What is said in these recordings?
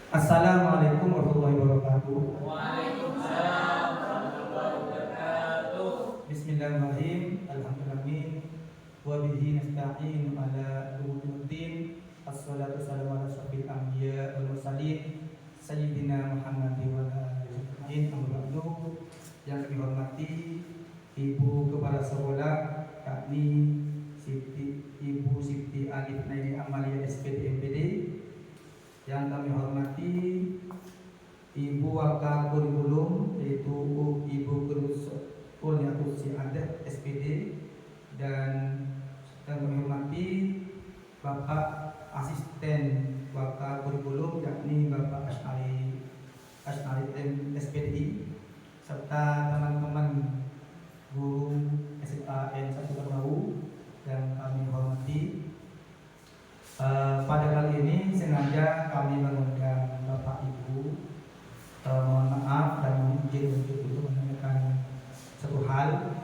Assalamualaikum warahmatullahi wabarakatuh. Waalaikumsalam warahmatullahi wabarakatuh. Bismillahirrahmanirrahim. Alhamdulillah. Wa bihi nasta'in ala umuruddin. Assalatu wassalamu ala asyrofil anbiya wal mursalin sayyidina Muhammadin wa ala alihi ajmain. Amma ba'du. Yang kami hormati Ibu Kepala Sekolah, yakni Ibu Siti Alif Naini Amalia SPD MPD. Yang kami hormati Ibu Wakil Kurikulum, yaitu Ibu Kurniatus Siadat SPD, dan kami hormati Bapak Asisten Wakil Kurikulum, yakni Bapak Asy'ari SPD, serta teman-teman guru SMA N1 Ternau yang kami hormati. Pada kali ini sengaja kami mengundang Bapak Ibu. Mohon maaf dan mohon izin untuk menyampaikan satu hal,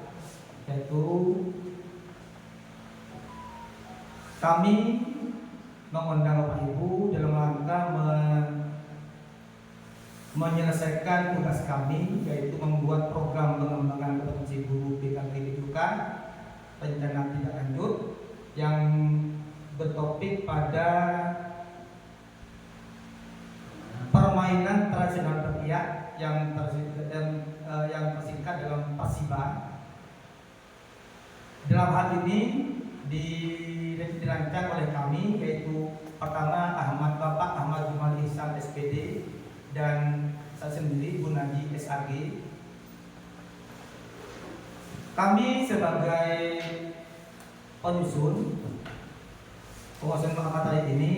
yaitu kami mengundang Bapak Ibu dalam rangka menyelesaikan tugas kami, yaitu membuat program pengembangan kompetensi guru bidang pendidikan rencana tindak lanjut yang bertopik pada permainan tradisional rakyat yang tersingkat dalam Pasiba. Dalam hal ini dirancang oleh kami, yaitu pertama Bapak Ahmad Jumal Ihsan SPD dan saya sendiri Bu Naji SAG. Kami sebagai penyusun penguasaan materi ini,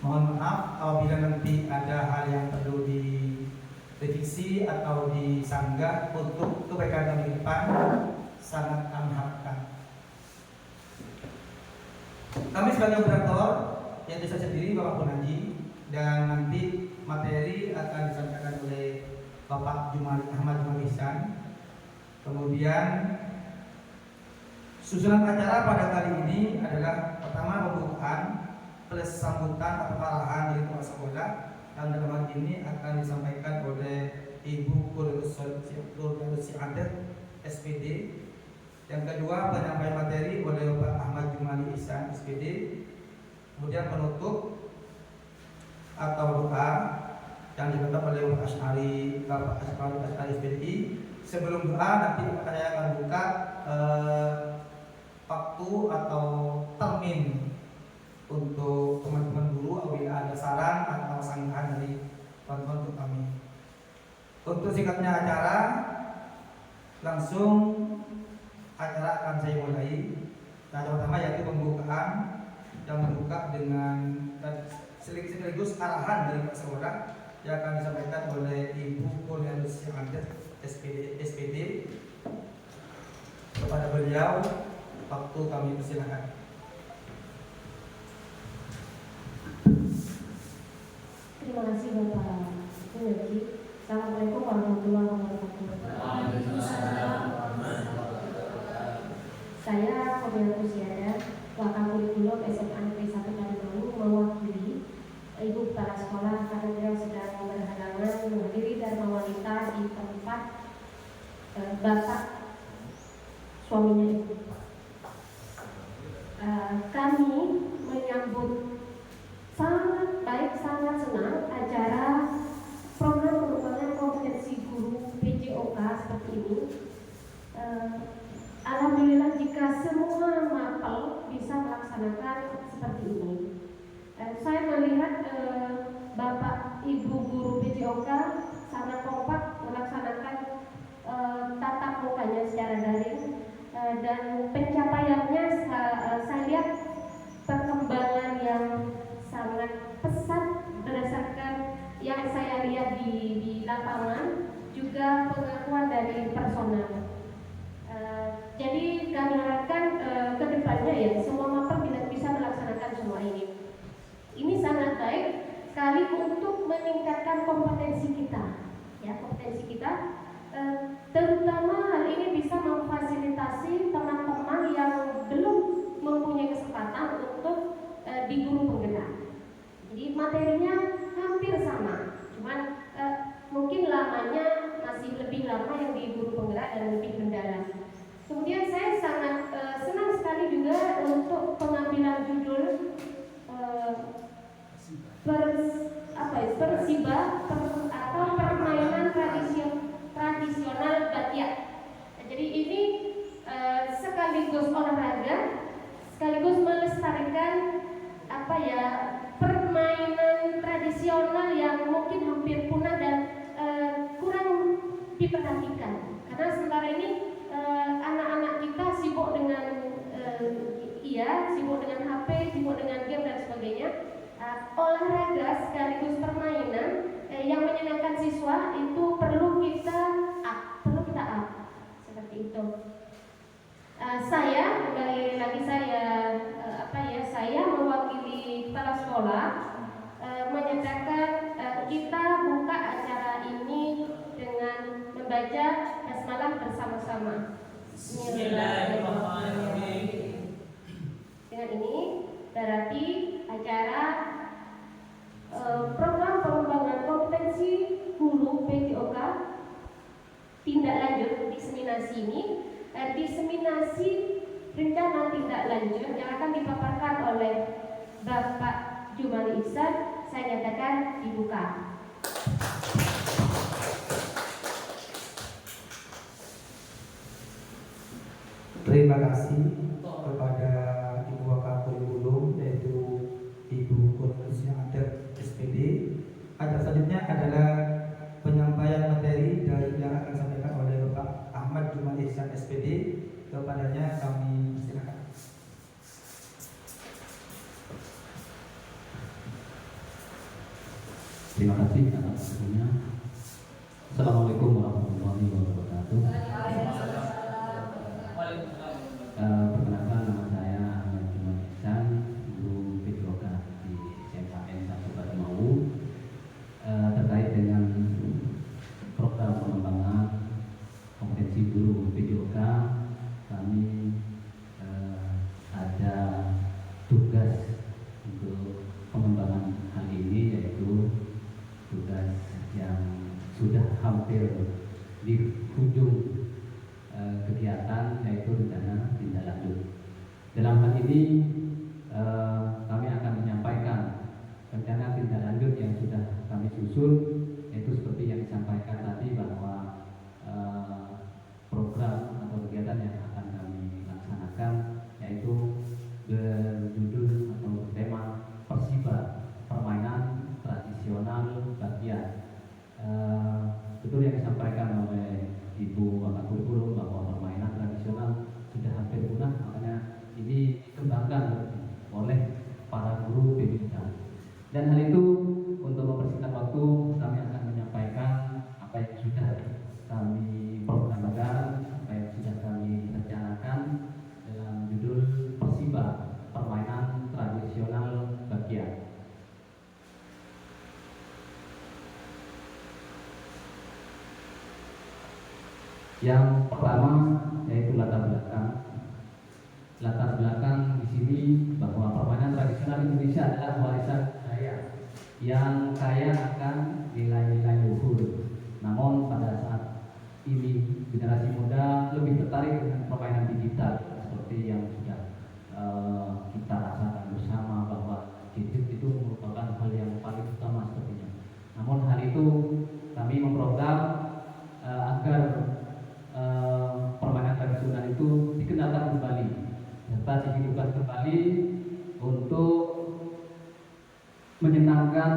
mohon maaf apabila nanti ada hal yang perlu direvisi atau disanggah untuk kebaikan kami depan, sangat kami harapkan. Kami sebagai moderator, yaitu saya sendiri Bapak Punaji, dan nanti materi akan disampaikan oleh Bapak Ahmad Jumal Ihsan. Kemudian susunan acara pada kali ini adalah pertama pembukaan plus sambutan atau arahan dari kepala sekolah, dan dalam hal ini akan disampaikan oleh Ibu Kurniatus Siadat SPD. Yang kedua penyampaian materi oleh Bapak Ahmad Jumal Ihsan SPD. Kemudian penutup atau doa yang dibentuk oleh Bapak Asy'ari SPD. Sebelum doa nanti saya akan buka waktu atau termin untuk teman-teman guru apabila ada saran atau sanggahan dari teman-teman untuk kami. Untuk singkatnya acara, langsung acara akan saya mulai. Nah, pertama yaitu pembukaan yang membuka dengan sekaligus arahan dari Pak Sekolah yang akan disampaikan oleh Ibu Kurniatus Siadat SPD. Kepada beliau, waktu kami persilakan. Terima kasih Bapak Punaji. Assalamualaikum warahmatullahi wabarakatuh. Saya Kurniatus Siadat, Wakil Kurikulum SMA Negeri 1 Ternau, mewakili Ibu Kepala Sekolah karena beliau sedang berhalangan menghadiri Dharma Wanita di tempat Bapak suaminya Ibu. Kami menyambut sangat baik, sangat senang acara program pengembangan kompetensi guru PJOK seperti ini. Alhamdulillah jika semua mapel bisa melaksanakan seperti ini. Saya melihat Bapak Ibu guru PJOK sangat kompak melaksanakan tatap mukanya secara daring, dan pencapaiannya saya lihat perkembangan yang sangat pesat berdasarkan yang saya lihat di lapangan, juga pengakuan dari personal. Jadi kami harapkan ke depannya ya semua mapel bisa melaksanakan semua ini. Ini sangat baik sekali untuk meningkatkan kompetensi kita, ya kompetensi kita. Terutama hal ini bisa memfasilitasi teman-teman yang belum mempunyai kesempatan untuk di guru penggerak. Jadi materinya hampir sama, persiba atau permainan tradisional Batia. Jadi ini sekaligus olahraga, sekaligus melestarikan permainan tradisional yang mungkin hampir punah dan kurang diperhatikan. Karena sementara ini anak-anak kita sibuk dengan sibuk dengan HP, sibuk dengan game dan sebagainya. Olahraga sekaligus permainan yang menyenangkan siswa itu perlu kita up seperti itu. Saya kembali lagi saya mewakili kepala sekolah menyatakan kita buka acara ini dengan membaca basmalah bersama-sama. Bismillahirrahmanirrahim. Dengan ini berarti acara program pengembangan kompetensi guru PJOK tindak lanjut diseminasi ini, diseminasi rencana tindak lanjut yang akan dipaparkan oleh Bapak Jumali Ihsan, saya nyatakan dibuka. Terima kasih kepada Ibu Wakakurikulum, yaitu Ibu Kurniasia Adat SPD. Acara selanjutnya adalah penyampaian materi dari yang akan disampaikan oleh Bapak Ahmad Jumali Ihsan SPD. Kepadanya kami silakan. Terima kasih atas waktunya. Assalamualaikum warahmatullahi wabarakatuh. Perkenalkan, nama saya Ahmad Jumali Ihsan, guru PJOK di SMKN 1 Pademau. Terkait dengan program pengembangan kompetensi guru PJOK, kami ada tugas untuk pengembangan hal ini, yaitu tugas yang sudah hampir di ujung kegiatan, yaitu rencana tindak lanjut. Dalam hal ini kami akan menyampaikan rencana tindak lanjut yang sudah kami susun, yaitu seperti yang disampaikan tadi bahwa program atau kegiatan yang akan kami laksanakan yaitu berjudul atau bertema Persiba, permainan tradisional Batia. Betul yang disampaikan oleh Ibu Wakakurikulum bahwa permainan tradisional sudah hampir punah, makanya ini dikembangkan oleh para guru PJOK. Dan hal itu untuk mempersingkat waktu, kami akan menyampaikan apa yang sudah kami programkan, apa yang sudah kami rencanakan dalam judul Persiba, permainan tradisional Batia. Yang pertama yaitu latar belakang. Latar belakang di sini bahwa permainan tradisional Indonesia adalah warisan budaya yang kaya akan nilai-nilai luhur. Namun pada saat ini generasi muda lebih tertarik dengan permainan digital seperti yang sudah kita rasakan bersama bahwa gadget itu merupakan hal yang paling utama sepertinya. Namun hal itu kami memprogram agar permainan tradisional itu dikenalkan kembali serta dihidupkan kembali untuk menyenangkan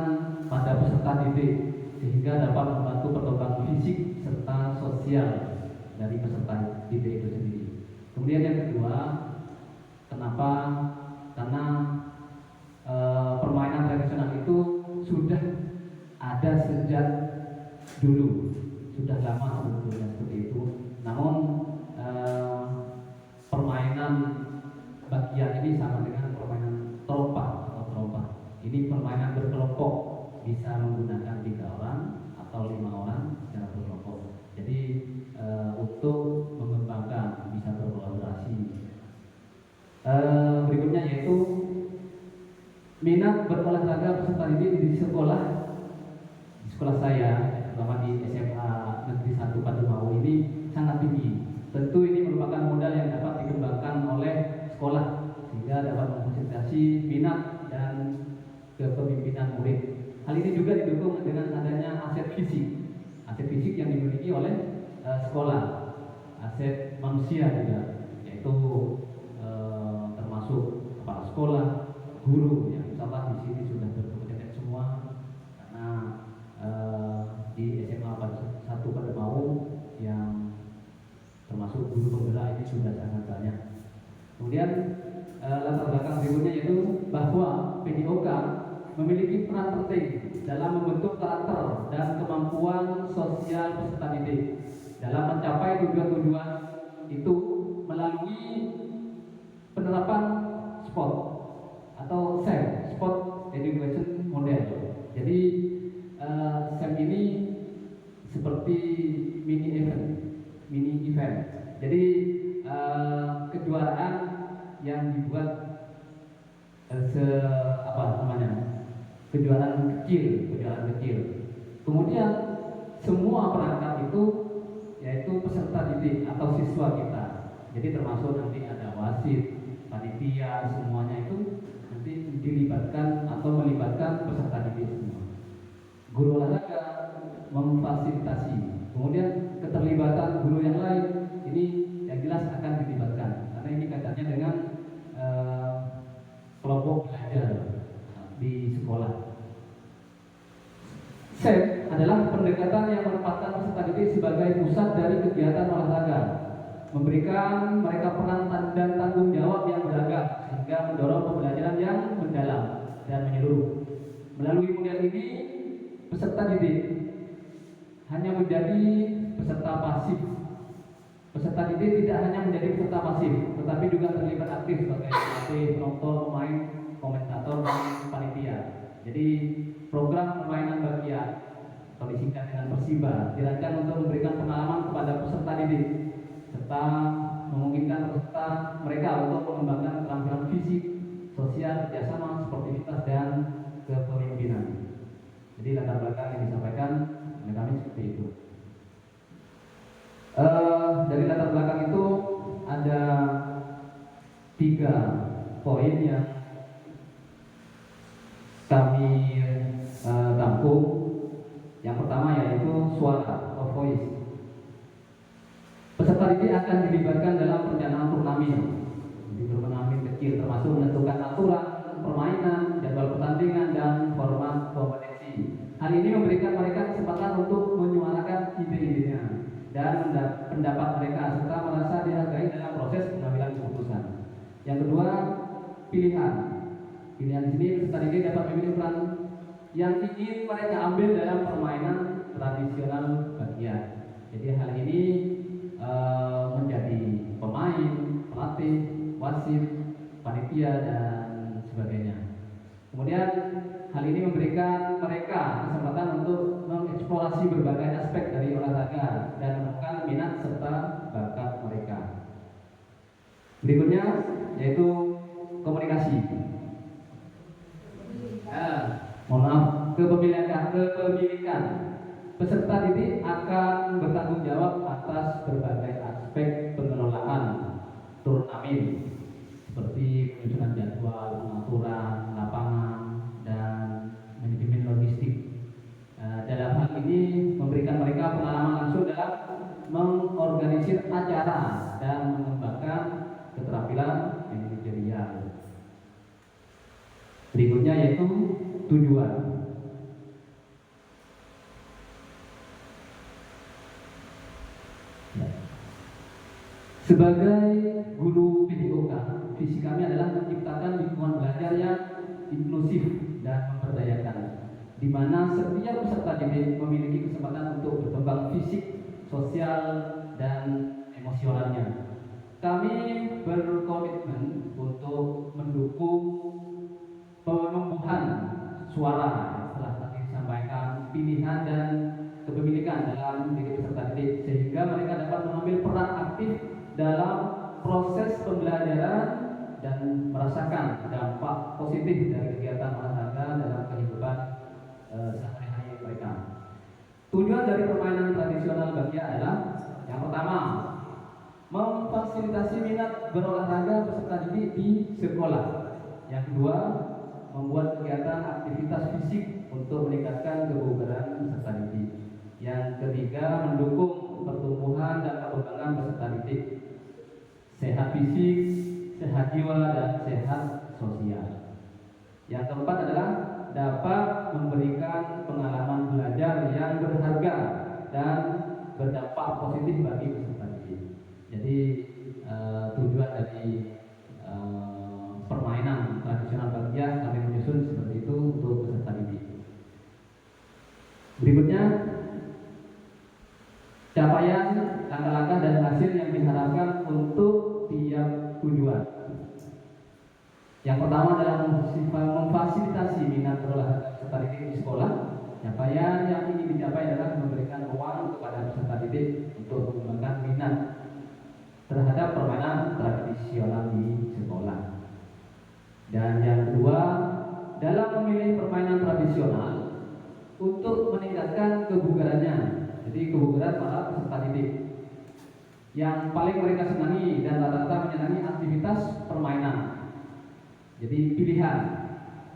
pada peserta didik sehingga dapat membantu perkembangan fisik serta sosial dari peserta didik itu sendiri. Kemudian yang kedua, kenapa? Karena permainan tradisional itu sudah ada sejak dulu, sudah lama sebetulnya seperti itu. Namun permainan Batia ini sama dengan permainan trompa atau trompa. Ini permainan berkelompok, bisa menggunakan 3 orang atau 5 orang secara berkelompok. Jadi untuk mengembangkan bisa berkolaborasi. Berikutnya yaitu minat berolahraga peserta didik di sekolah saya, terutama di SMA Negeri 1 Pademau ini sangat tinggi. Tentu ini merupakan modal yang dapat dikembangkan oleh sekolah sehingga dapat memfasilitasi minat dan kepemimpinan murid. Hal ini juga didukung dengan adanya aset fisik yang dimiliki oleh sekolah, aset manusia juga, yaitu termasuk kepala sekolah, guru yang insya Allah di sini sudah berkompeten semua, karena di SMA 1 Pademau yang termasuk guru penggerak ini sudah sangat banyak. Kemudian latar belakang berikutnya yaitu bahwa PDOK memiliki peran penting dalam membentuk karakter dan kemampuan sosial peserta didik dalam mencapai tujuan-tujuan itu melalui penerapan SPOT atau SEM, Sport Education Model. Jadi SEM ini seperti mini event. Jadi kejuaraan yang dibuat kejuaraan kecil. Kemudian semua perangkat itu yaitu peserta didik atau siswa kita. Jadi termasuk nanti ada wasit, panitia, semuanya itu nanti dilibatkan atau melibatkan peserta didik semua. Guru olahraga memfasilitasi. Kemudian keterlibatan guru yang lain ini yang jelas akan dilibatkan karena ini kaitannya dengan kelompok belajar di sekolah. SEM adalah pendekatan yang menempatkan peserta didik sebagai pusat dari kegiatan olahraga, memberikan mereka peran dan tanggung jawab yang beragam sehingga mendorong pembelajaran yang mendalam dan menyeluruh. Melalui model ini, peserta didik hanya menjadi peserta pasif. Peserta didik tidak hanya menjadi peserta pasif, tetapi juga terlibat aktif sebagai pelatih, penonton, pemain, komentator, dan panitia. Jadi program permainan bagian atau disingkat dengan Persiba dirancang untuk memberikan pengalaman kepada peserta didik serta memungkinkan peserta mereka untuk mengembangkan keterampilan fisik, sosial, kerjasama, sportivitas, dan kepemimpinan. Jadi latar belakang yang disampaikan oleh kami seperti itu. Dari latar belakang itu ada 3 poin yang kami tampung. Yang pertama yaitu suara atau voice. Peserta didik akan dilibatkan dalam perencanaan turnamen. Jadi turnamen kecil termasuk menentukan aturan permainan, jadwal pertandingan, dan format kompetisi. Hal ini memberikan mereka kesempatan untuk menyuarakan ide-idenya dan pendapat mereka serta merasa dihargai dalam proses pengambilan keputusan. Yang kedua, pilihan. Pilihan di sini peserta didik dapat memilih peran yang ingin mereka ambil dalam permainan tradisional bagian. Jadi hal ini menjadi pemain, pelatih, wasit, panitia, dan sebagainya. Kemudian hal ini memberikan mereka kesempatan untuk mengeksplorasi berbagai aspek dari olahraga dan menemukan minat serta bakat mereka. Berikutnya yaitu komunikasi. Kepemilikan. Peserta didik akan bertanggung jawab atas berbagai aspek pengelolaan turnamen seperti penyusunan jadwal, pengaturan lapangan, dan manajemen logistik. Dalam hal ini memberikan mereka pengalaman langsung dalam mengorganisir acara dan mengembangkan keterampilan manajerial. Berikutnya yaitu tujuan. Sebagai guru PDOK, visi kami adalah menciptakan lingkungan belajar yang inklusif dan memberdayakan, di mana setiap peserta didik memiliki kesempatan untuk berkembang fisik, sosial, dan emosionalnya. Kami berkomitmen untuk mendukung penumbuhan suara setelah tadi disampaikan, pilihan dan kepemilikan dalam diri peserta didik sehingga mereka dapat mengambil peran aktif dalam proses pembelajaran dan merasakan dampak positif dari kegiatan olahraga dalam kehidupan sehari-hari mereka. Tujuan dari permainan tradisional bagian adalah yang pertama, memfasilitasi minat berolahraga peserta didik di sekolah. Yang kedua, membuat kegiatan aktivitas fisik untuk meningkatkan kebugaran peserta didik. Yang ketiga, mendukung pertumbuhan dan perkembangan peserta didik, sehat fisik, sehat jiwa, dan sehat sosial. Yang keempat adalah dapat memberikan pengalaman belajar yang berharga dan berdampak positif bagi peserta didik. Jadi tujuan dari permainan tradisional Bagja kami menyusun seperti itu untuk peserta didik. Berikutnya, capaian, langkah-langkah dan hasil yang diharapkan untuk tiap tujuan. Yang pertama adalah memfasilitasi minat berolahraga peserta didik di sekolah. Capaian yang ingin dicapai adalah memberikan ruang kepada peserta didik untuk mengembangkan minat terhadap permainan tradisional di sekolah. Dan yang kedua, dalam memilih permainan tradisional untuk meningkatkan kebugarannya. Jadi kebugaran para peserta didik. Yang paling mereka senangi dan rata-rata menyenangi aktivitas permainan. Jadi pilihan.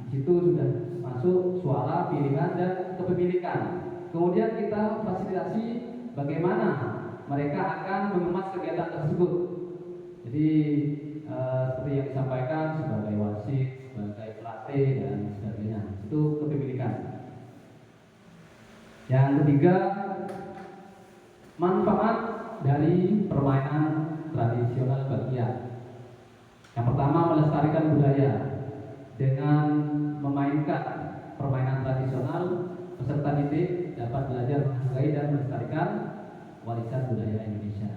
Di situ sudah masuk suara, pilihan, dan kepemilikan. Kemudian kita fasilitasi bagaimana mereka akan mengemas kegiatan tersebut. Jadi seperti yang disampaikan sebagai wasit, sebagai pelatih dan sebagainya, itu kepemilikan. Yang ketiga, manfaat dari permainan tradisional Bagja. Yang pertama, melestarikan budaya dengan memainkan permainan tradisional, peserta didik dapat belajar menghargai dan melestarikan warisan budaya Indonesia.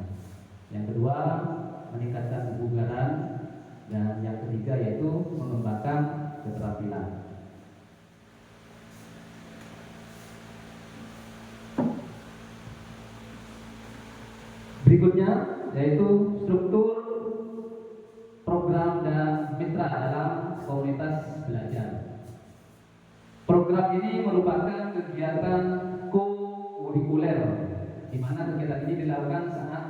Yang kedua, meningkatkan kebugaran, dan yang ketiga yaitu mengembangkan keterampilan. Berikutnya yaitu struktur, program, dan mitra dalam komunitas belajar. Program ini merupakan kegiatan co-kurikuler, di mana kegiatan ini dilakukan saat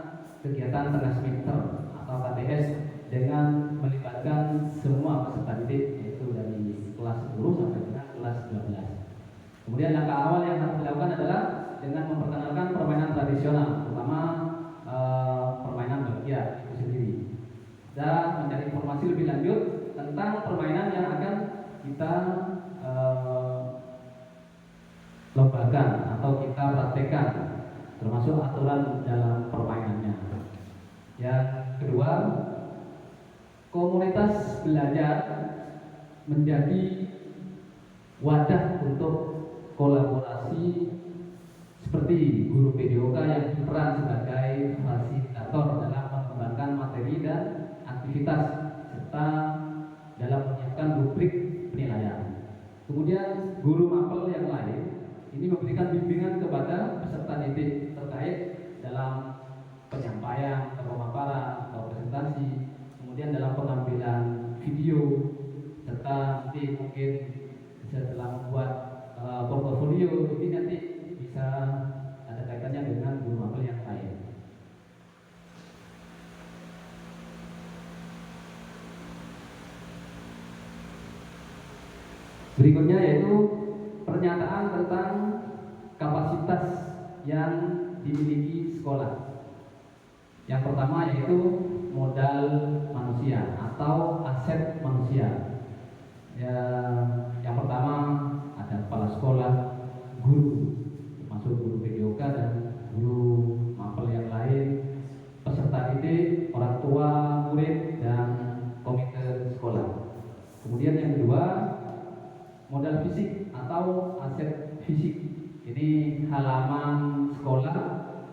kegiatan transmitter atau KTS dengan melibatkan semua peserta didik, yaitu dari kelas 10 sampai dengan kelas 12. Kemudian langkah awal yang harus dilakukan adalah dengan memperkenalkan permainan tradisional, terutama permainan Bagja itu sendiri, dan mencari informasi lebih lanjut tentang permainan yang akan kita lombakan atau kita praktekkan, termasuk aturan dalam permainannya. Yang kedua, komunitas belajar menjadi wadah untuk kolaborasi seperti guru PDOK yang berperan sebagai fasilitator dalam mengembangkan materi dan aktivitas serta dalam menyiapkan rubrik penilaian. Kemudian guru mapel yang lain ini memberikan bimbingan kepada peserta didik terkait dalam penyampaian atau pemaparan atau presentasi, kemudian dalam pengambilan video, serta nanti mungkin bisa dalam membuat portofolio. Ini nanti bisa ada kaitannya dengan guru mapel yang lain. Berikutnya yaitu pernyataan tentang kapasitas yang dimiliki sekolah. Yang pertama yaitu modal manusia atau aset manusia. Yang pertama ada kepala sekolah, guru, termasuk guru PDOK dan guru mapel yang lain, peserta didik, orang tua, murid, dan komite sekolah. Kemudian yang kedua, modal fisik atau aset fisik. Ini halaman sekolah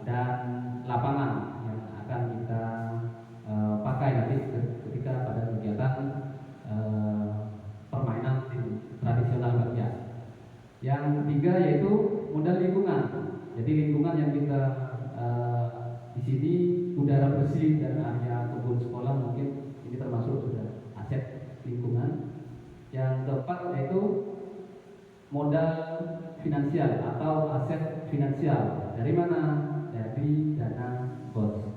dan lapangan yang akan kita pakai nanti ketika pada kegiatan permainan tradisional Bagja. Yang ketiga yaitu modal lingkungan. Jadi lingkungan yang kita di sini udara bersih dan area kebun sekolah, mungkin ini termasuk sudah aset lingkungan. Yang keempat yaitu modal finansial atau aset finansial. Dari mana? Dari dana BOS.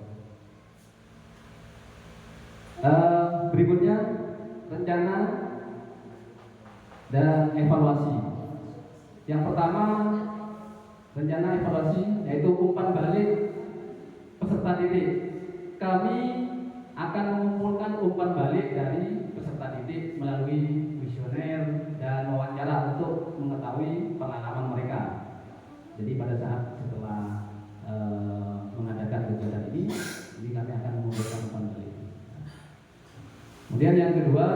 Berikutnya rencana dan evaluasi. Yang pertama, rencana evaluasi yaitu umpan balik peserta didik. Kami akan mengumpulkan umpan balik dari peserta didik melalui kuesioner dan wawancara untuk mengetahui pengalaman mereka. Jadi pada saat setelah mengadakan kegiatan ini kami akan mengumpulkan umpan balik. Kemudian yang kedua,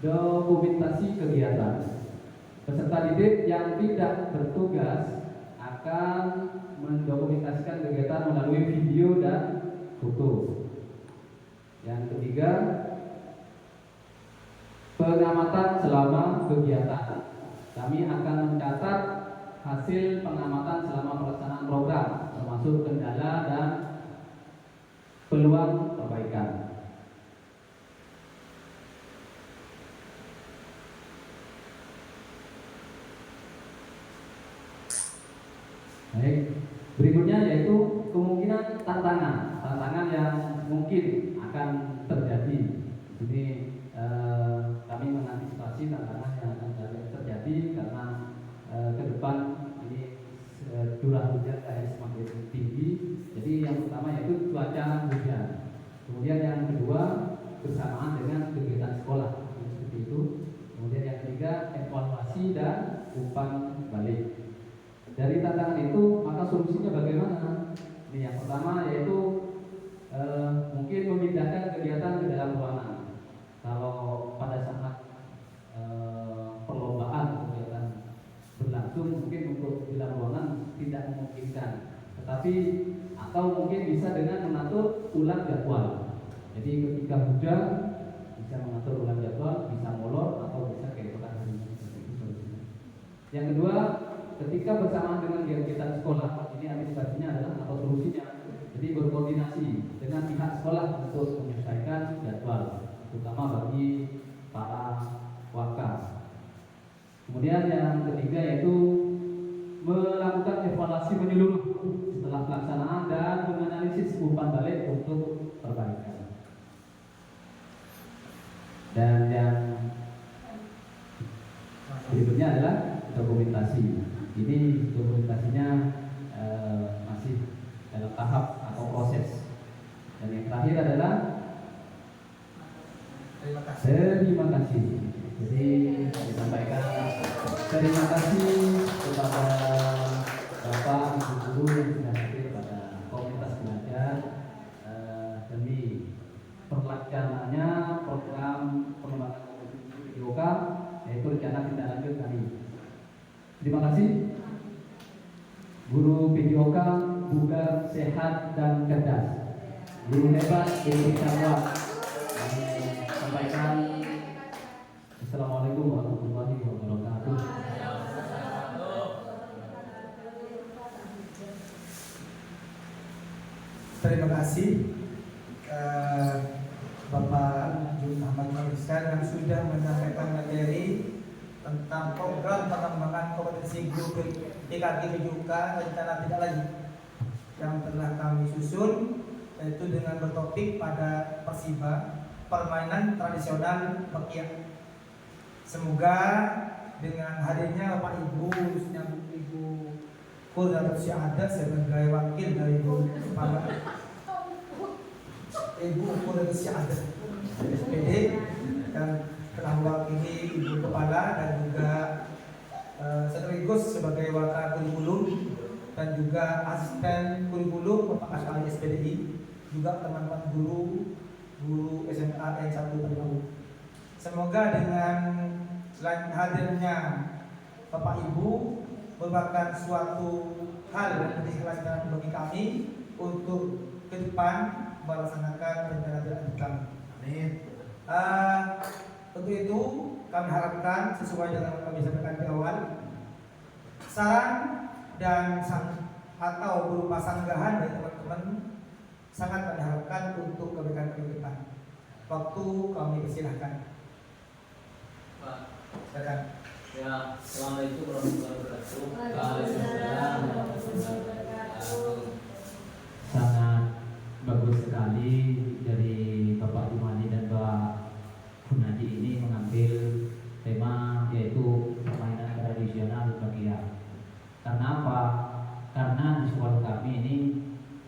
dokumentasi kegiatan. Peserta didik yang tidak bertugas akan mendokumentasikan kegiatan melalui video dan foto. Yang ketiga, pengamatan selama kegiatan. Kami akan mencatat hasil pengamatan selama pelaksanaan program, termasuk kendala dan peluang perbaikan. Baik, berikutnya yaitu kemungkinan tantangan yang mungkin akan terjadi. Jadi kami mengantisipasi tantangan yang akan terjadi karena ke depan ini curah hujan semakin tinggi. Jadi yang pertama yaitu cuaca hujan. Kemudian yang kedua bersamaan dengan kegiatan sekolah seperti itu. Kemudian yang ketiga evaluasi dan umpan balik. Dari tantangan itu, maka solusinya bagaimana? Ini yang pertama yaitu mungkin memindahkan kegiatan ke dalam ruangan. Kalau pada saat perlombaan kegiatan berlangsung, mungkin untuk di dalam ruangan tidak memungkinkan. Tetapi atau mungkin bisa dengan mengatur ulang jadwal. Jadi ketika hujan bisa mengatur ulang jadwal, bisa molor atau bisa keesokan harinya. Yang kedua, ketika bersamaan dengan kegiatan sekolah, ini antisipasinya adalah atau solusinya, jadi berkoordinasi dengan pihak sekolah untuk menyesuaikan jadwal, terutama bagi para waka. Kemudian yang ketiga yaitu melakukan evaluasi menyeluruh setelah pelaksanaan dan menganalisis umpan balik untuk perbaikan. Dan yang berikutnya adalah dokumentasi. Ini dokumentasinya masih dalam tahap atau proses. Dan yang terakhir adalah terima kasih. Jadi disampaikan terima kasih kepada Bapak Ibu Guru yang sudah hadir pada komunitas belajar demi pelaksananya program pengembangan IOK, yaitu rencana tindak lanjut kami. Terima kasih. Guru PJOK bugar, sehat, dan cerdas. Guru hebat Indonesia kuat. Kami sampaikan Assalamualaikum warahmatullahi wabarakatuh. Terima kasih Bapak Muhammad Marisan yang sudah menyampaikan materi tentang program pengembangan kompetensi guru PKG PJOK rencana tidak lanjut yang telah kami susun, yaitu dengan bertopik pada Persiba, permainan tradisional Mekiak. Semoga dengan hadirnya Bapak Ibu, khususnya Ibu Koordinator Syahadat sebagai wakil dari Ibu Kepala Ibu Koordinator Syahadat SPD dan telah mewakili Ibu Kepala dan juga sekaligus sebagai wakil kurikulum dan juga asisten kurikulum Bapak Asali SPDI, juga teman-teman guru SMA N1 Tadipalung. Semoga dengan selain hadirnya Bapak Ibu merupakan suatu hal yang menjadi pelajaran bagi kami untuk ke depan melaksanakan rencana tindak kami. Amin. Untuk itu kami harapkan sesuai dengan kami sampaikan di awal, saran dan atau berupa sanggahan dari teman-teman sangat kami harapkan untuk kebaikan ke depan. Waktu kami persilahkan. Pak, Silakan. ya, assalamualaikum warahmatullahi wabarakatuh. Waalaikumsalam warahmatullahi wabarakatuh. Sangat bagus sekali dari Bapak Jumadi dan Mbak Gunadi ini mengambil tradisional Bakia. Karena apa? Karena di sekolah kami ini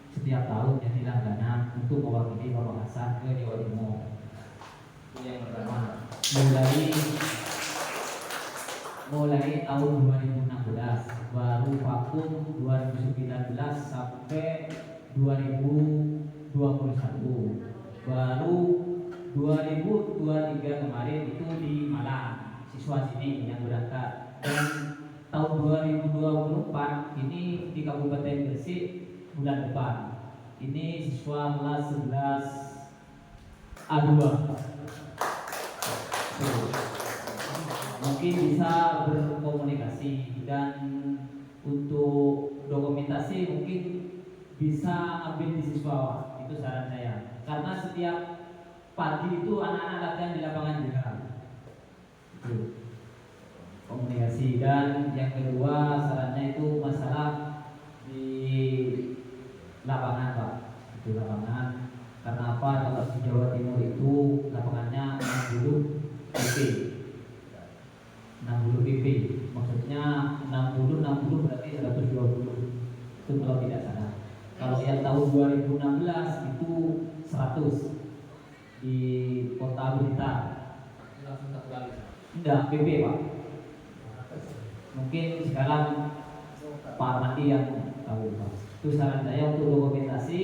setiap tahun jadi langganan untuk mewakili Pamekasan ke Jawa Timur. Itu yang pertama. Mulai tahun 2016 baru vakum 2019 sampai 2021, baru 2023 kemarin itu di Malang siswa sini yang berangkat, dan tahun 2024 ini di Kabupaten Gresik bulan depan ini siswa kelas 11 A2. Mungkin bisa berkomunikasi, dan untuk dokumentasi mungkin bisa ambil di siswa, itu saran saya. Karena setiap pagi itu anak-anak latihan di lapangan juga. Itu komunikasi. Dan yang kedua sarannya itu masalah di lapangan, Pak. Itu lapangan. Karena apa? Kalau di Jawa Timur itu lapangannya 60 PP. 60 PP, maksudnya 60 berarti 120. Itu kalau tidak salah. Kalau yang tahun 2016 itu 100 di Kota Blitar. Langsung satu kali. Enggak, PP Pak. Mungkin sekarang Pak Mandi yang tahu Pak. Itu saran saya untuk dokumentasi.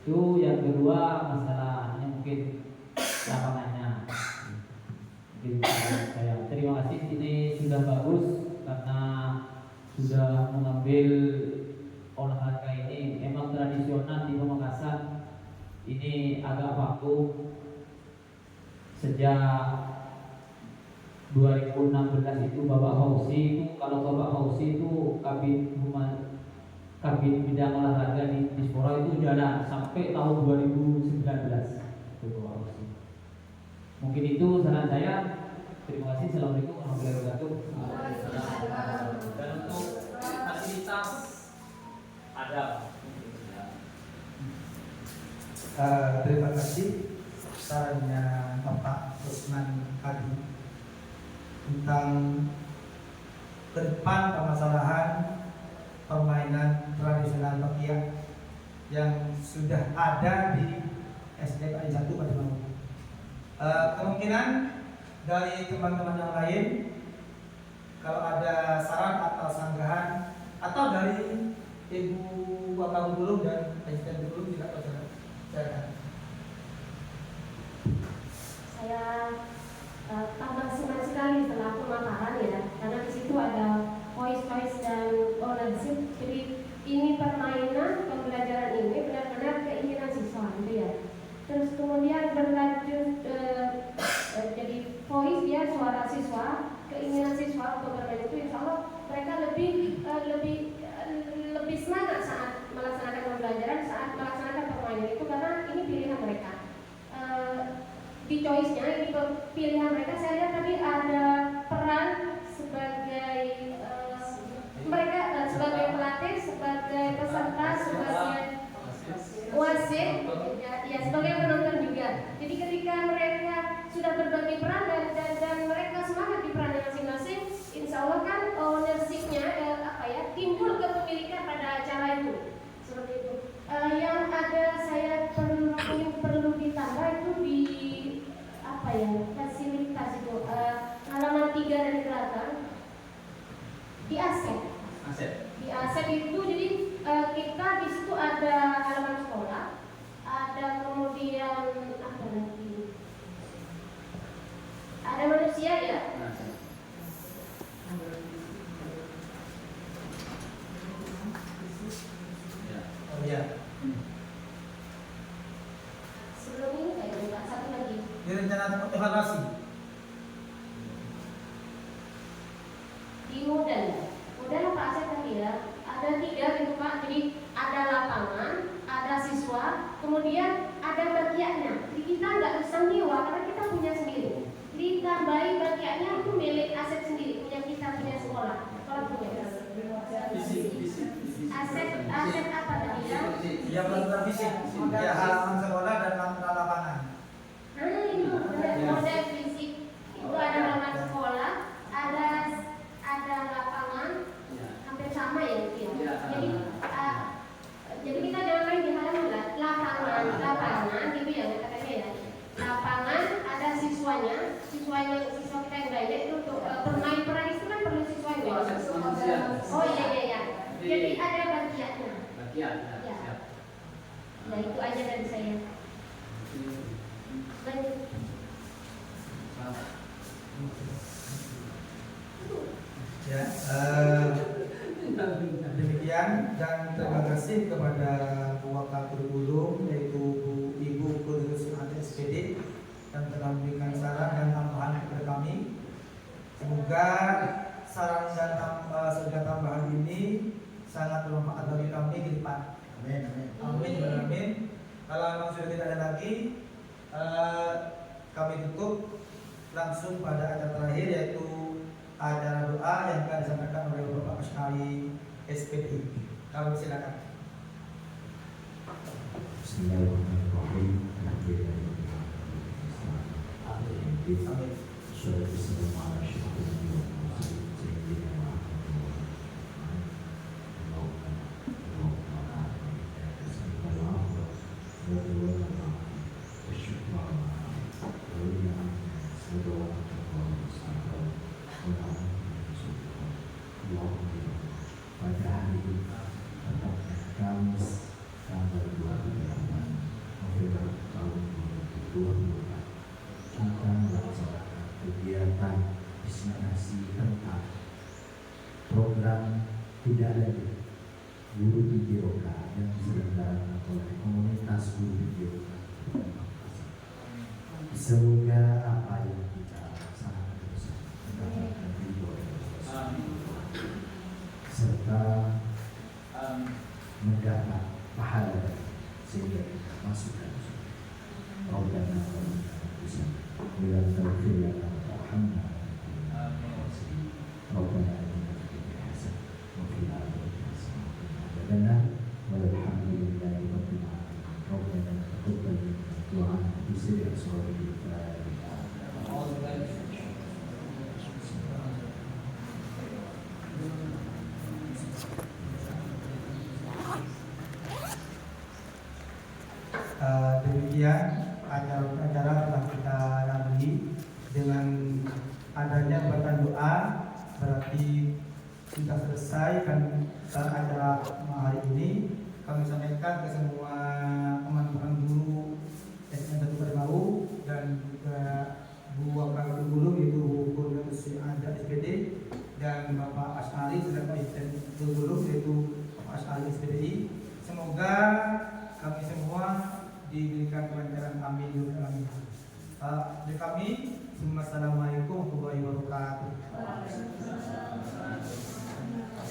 Itu yang kedua masalahnya mungkin lapangannya. Mungkin saran saya. Terima kasih, ini sudah bagus karena sudah mengambil olahraga ini. Emang tradisional di Pamekasan ini agak vakum sejak 2016 itu. Bapak Fauzi itu, kalau Bapak Fauzi itu kabin bidang olahraga di Dispora itu jalan sampai tahun 2019 itu Bapak Fauzi. Mungkin itu saran saya. Terima kasih. Assalamualaikum warahmatullahi wabarakatuh. Dan untuk fasilitas ada. Terima kasih sarannya Bapak Rusman tadi tentang ke depan permasalahan permainan tradisional Bakia yang sudah ada di SDKI 1 pada Malang. Kemungkinan dari teman-teman yang lain kalau ada saran atau sanggahan, atau dari Ibu Wakabulung dan Asisten Guru tidak silakan. Saya tambah senang sekali setelah pemaparan ya, karena di situ ada voice dan ownership. Jadi ini permainan pembelajaran ini benar-benar keinginan siswa gitu ya. Terus kemudian berlanjut jadi voice ya, suara siswa, keinginan siswa untuk bermain itu, insya Allah mereka lebih semangat saat melaksanakan pembelajaran, saat melaksanakan permainan itu, karena ini pilihan mereka. Di choice-nya, ini pilihan mereka. Saya lihat tadi ada peran sebagai mereka sebagai pelatih, sebagai peserta, sebagai wasit, ya sebagai penonton juga. Jadi ketika mereka sudah berbagi peran dan mereka semangat di perannya masing-masing, insya Allah kan ownership-nya timbul kepemilikan pada acara itu. Seperti itu. Yang ada saya perlu ditambah itu di fasilitas itu, halaman 3 dari belakang di aset. Di aset itu jadi kita di situ ada halaman sekolah, ada kemudian apa lagi? Ada manusia ya. Oh iya. Sebelum ini kayak buka satu lagi. Direncanakan evaluasi. Di modal apa aset tadi ya? Ada 3 gitu Pak. Jadi ada lapangan, ada siswa, kemudian ada bagiannya. Jadi kita nggak bisa nyewa karena kita punya sendiri. Ditambahi bagiannya itu milik aset sendiri, punya kita, punya sekolah. Sekolah punya. Aset apa tadi ya? Ya, peraturan fisik. Ya, halaman sekolah dan lapangan. Itu model fisik. Itu ada halaman sekolah, ada Iya, Ya. siap. Nah itu aja dari saya. Lanjut. Ya, demikian dan terima kasih kepada Bu Wakil Kurikulum yaitu Bu Ibu Kurniawati Suhanti SPD yang telah memberikan saran dan tambahan kepada kami. Semoga saran dan serta tambahan ini sangat bermanfaat bagi kami ke depan. Amin, amin. Amin, amin. Kalau memang sudah tidak ada lagi, kami tutup langsung pada acara terakhir yaitu acara doa yang akan disampaikan oleh Bapak Asyari SPD. Kami silakan. Bismillahirrahmanirrahim. Amin. Pada hari tepatnya Kamis tanggal 28 November tahun 2024 kita melaksanakan kegiatan diseminasi tentang program tidak lanjut guru PJOK yang diselenggarakan oleh komunitas guru PJOK. Semoga apa yang kita laksanakan bersama mendapatkan ridho serta mendapat pahala sehingga kita masukkan Rabbana bisa bila taufiq ya Rahman Rabbana inna fil hasan wa fil akhirati hasanah wa qina walhamdulillahi rabbil alamin Rabbana taqabbal du'a bi sirri asraril Demikian acara telah kita lalui dengan adanya bacaan doa, berarti sudah selesai kan acara hari ini. Kami sampaikan ke semua teman-teman guru SMA 1 Parimau dan juga Bu Wakil Guru yaitu Bu Kurniawati Suhanti SPD dan Bapak Asyari serta Ibu Guru yaitu Bapak Asyari SPDI. Semoga kami semua diberikan kelancaran, amin ya rabbal alamin. Dari kami, assalamualaikum warahmatullahi wabarakatuh.